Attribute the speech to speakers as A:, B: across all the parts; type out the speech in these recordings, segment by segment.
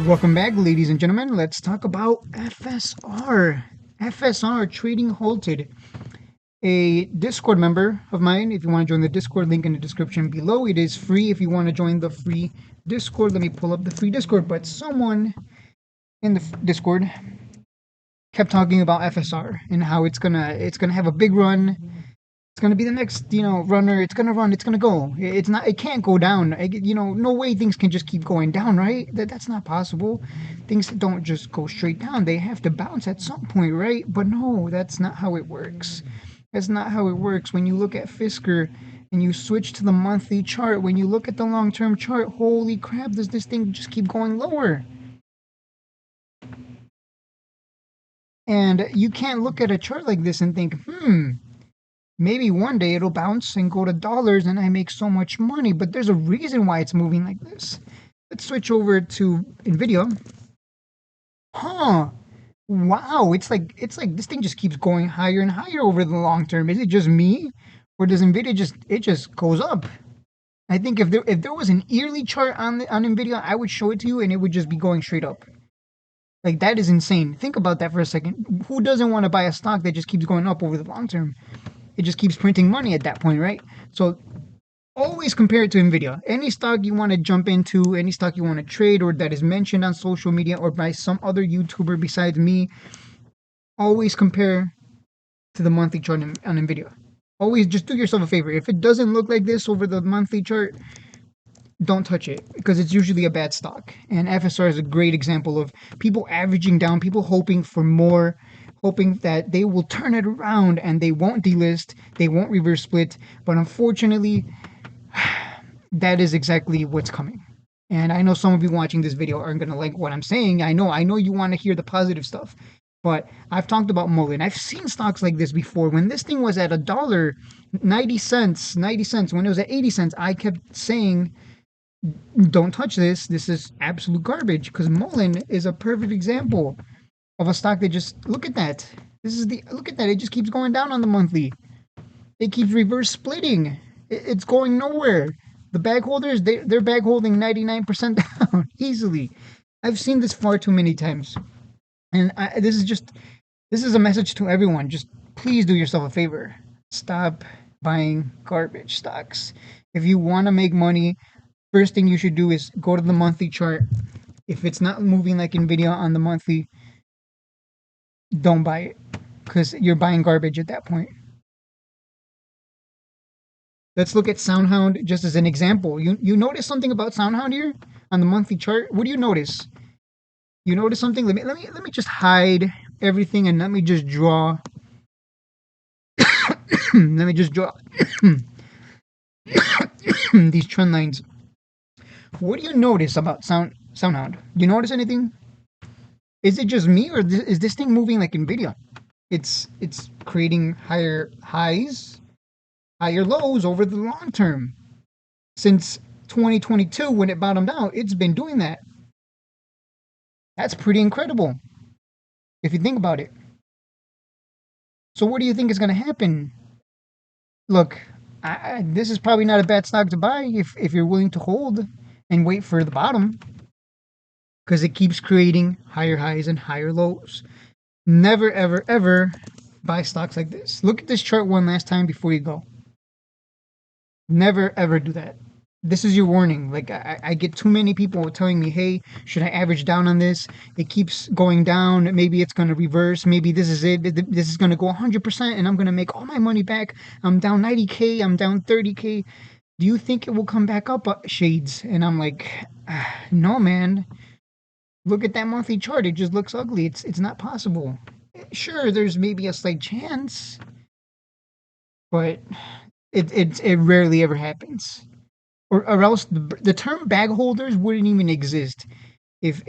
A: Welcome back, ladies and gentlemen. Let's talk about FSR. FSR trading halted. A Discord member of mine, if you want to join the Discord, link in the description below. It is free if you want to join the free Discord. Let me pull up the free Discord. But someone in the Discord kept talking about FSR and how it's gonna have a big run. It's gonna be the next, runner. It's gonna run. It's gonna go. It's not. It can't go down. No way things can just keep going down, right? That's not possible. Things don't just go straight down. They have to bounce at some point, right? But no, that's not how it works. That's not how it works. When you look at Fisker and you switch to the monthly chart, when you look at the long-term chart, holy crap, does this thing just keep going lower? And you can't look at a chart like this and think, maybe one day it'll bounce and go to dollars and I make so much money. But there's a reason why it's moving like this. Let's switch over to Nvidia. Huh. Wow, it's like this thing just keeps going higher and higher over the long term. Is it just me? Or does Nvidia just goes up? I think if there was an yearly chart on Nvidia, I would show it to you and it would just be going straight up. Like, that is insane. Think about that for a second. Who doesn't want to buy a stock that just keeps going up over the long term? It just keeps printing money at that point, right? So always compare it to Nvidia. Any stock you want to jump into, any stock you want to trade, or that is mentioned on social media or by some other YouTuber besides me, always compare to the monthly chart on Nvidia. Always just do yourself a favor. If it doesn't look like this over the monthly chart, don't touch it, because it's usually a bad stock. And FSR is a great example of people averaging down, people hoping for more, hoping that they will turn it around and they won't delist, they won't reverse split. But unfortunately, that is exactly what's coming. And I know some of you watching this video aren't going to like what I'm saying. I know you want to hear the positive stuff. But I've talked about Mullen. I've seen stocks like this before. When this thing was at $1.90, when it was at 80 cents, I kept saying, don't touch this. This is absolute garbage. Because Mullen is a perfect example of a stock that just, look at that. Look at that. It just keeps going down on the monthly. It keeps reverse splitting. It's going nowhere. The Bagholders, they're bag holding 99% down easily. I've seen this far too many times. And this is a message to everyone. Just please do yourself a favor. Stop buying garbage stocks. If you want to make money, first thing you should do is go to the monthly chart. If it's not moving like Nvidia on the monthly, don't buy it, because you're buying garbage at that point. Let's look at SoundHound just as an example. You notice something about SoundHound here on the monthly chart? What do you notice? You notice something? Let me just hide everything and let me just draw. Let me just draw these trend lines. What do you notice about SoundHound? Do you notice anything? Is it just me, or is this thing moving like Nvidia? It's creating higher highs, higher lows over the long term. Since 2022, when it bottomed out, it's been doing that. That's pretty incredible, if you think about it. So what do you think is going to happen? Look, this is probably not a bad stock to buy if you're willing to hold and wait for the bottom, because it keeps creating higher highs and higher lows. Never, ever, ever buy stocks like this. Look at this chart one last time before you go. Never, ever do that. This is your warning. Like, I get too many people telling me, hey, should I average down on this? It keeps going down. Maybe it's going to reverse. Maybe this is it. This is going to go 100% and I'm going to make all my money back. I'm down 90K. I'm down 30K. Do you think it will come back up, shades? And I'm like, no, man. Look at that monthly chart. It just looks ugly. It's not possible. Sure, there's maybe a slight chance, but it rarely ever happens. Or else the term bag holders wouldn't even exist if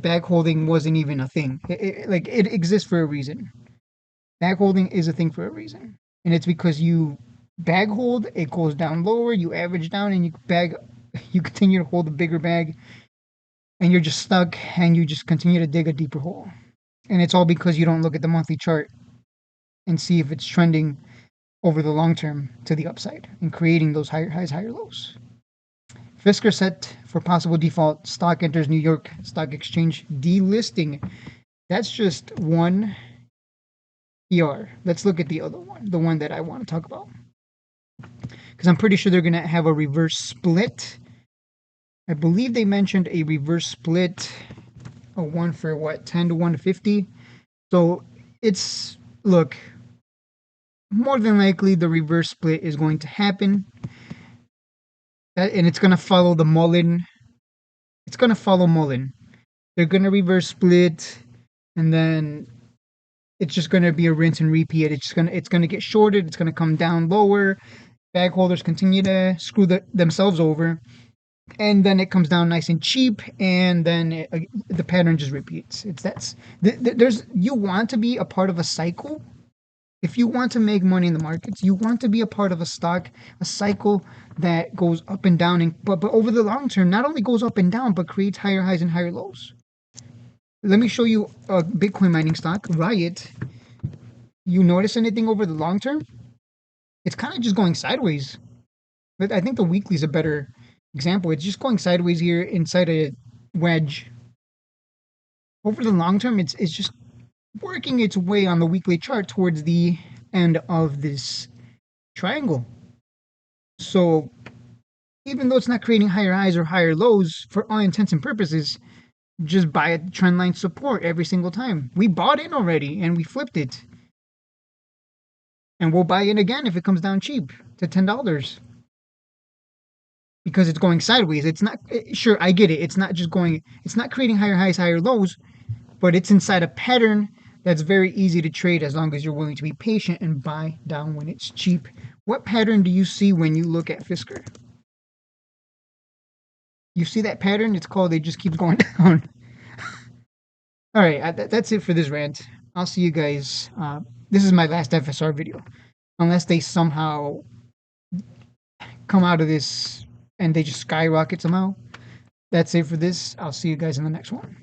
A: bag holding wasn't even a thing. It exists for a reason. Bag holding is a thing for a reason, and it's because you bag hold, it goes down lower, you average down, and you continue to hold a bigger bag, and you're just stuck, and you just continue to dig a deeper hole. And it's all because you don't look at the monthly chart and see if it's trending over the long term to the upside and creating those higher highs, higher lows. Fisker set for possible default. Stock enters New York Stock Exchange delisting. That's just one PR. Let's look at the other one, the one that I want to talk about. Because I'm pretty sure they're going to have a reverse split. I believe they mentioned a reverse split, a one for what, 10 to 150. So it's, look, more than likely the reverse split is going to happen. And it's going to follow the Mullen. It's going to follow Mullen. They're going to reverse split, and then it's just going to be a rinse and repeat. It's going to get shorted. It's going to come down lower. Bag holders continue to screw themselves over, and then it comes down nice and cheap, and then the pattern just repeats. There's you want to be a part of a cycle. If you want to make money in the markets, you want to be a part of a cycle that goes up and down, but over the long term, not only goes up and down, but creates higher highs and higher lows. Let me show you a Bitcoin mining stock, Riot. You notice anything over the long term? It's kind of just going sideways. But I think the weekly is a better example. It's just going sideways here inside a wedge. Over the long term, it's just working its way on the weekly chart towards the end of this triangle. So even though it's not creating higher highs or higher lows, for all intents and purposes, just buy a trend line support every single time. We bought in already and we flipped it. And we'll buy it again if it comes down cheap to $10. Because it's going sideways. It's not, sure, I get it. It's not creating higher highs, higher lows, but it's inside a pattern that's very easy to trade as long as you're willing to be patient and buy down when it's cheap. What pattern do you see when you look at Fisker? You see that pattern? It's called it just keeps going down. All right, that's it for this rant. I'll see you guys. This is my last FSR video. Unless they somehow come out of this and they just skyrocket somehow. That's it for this. I'll see you guys in the next one.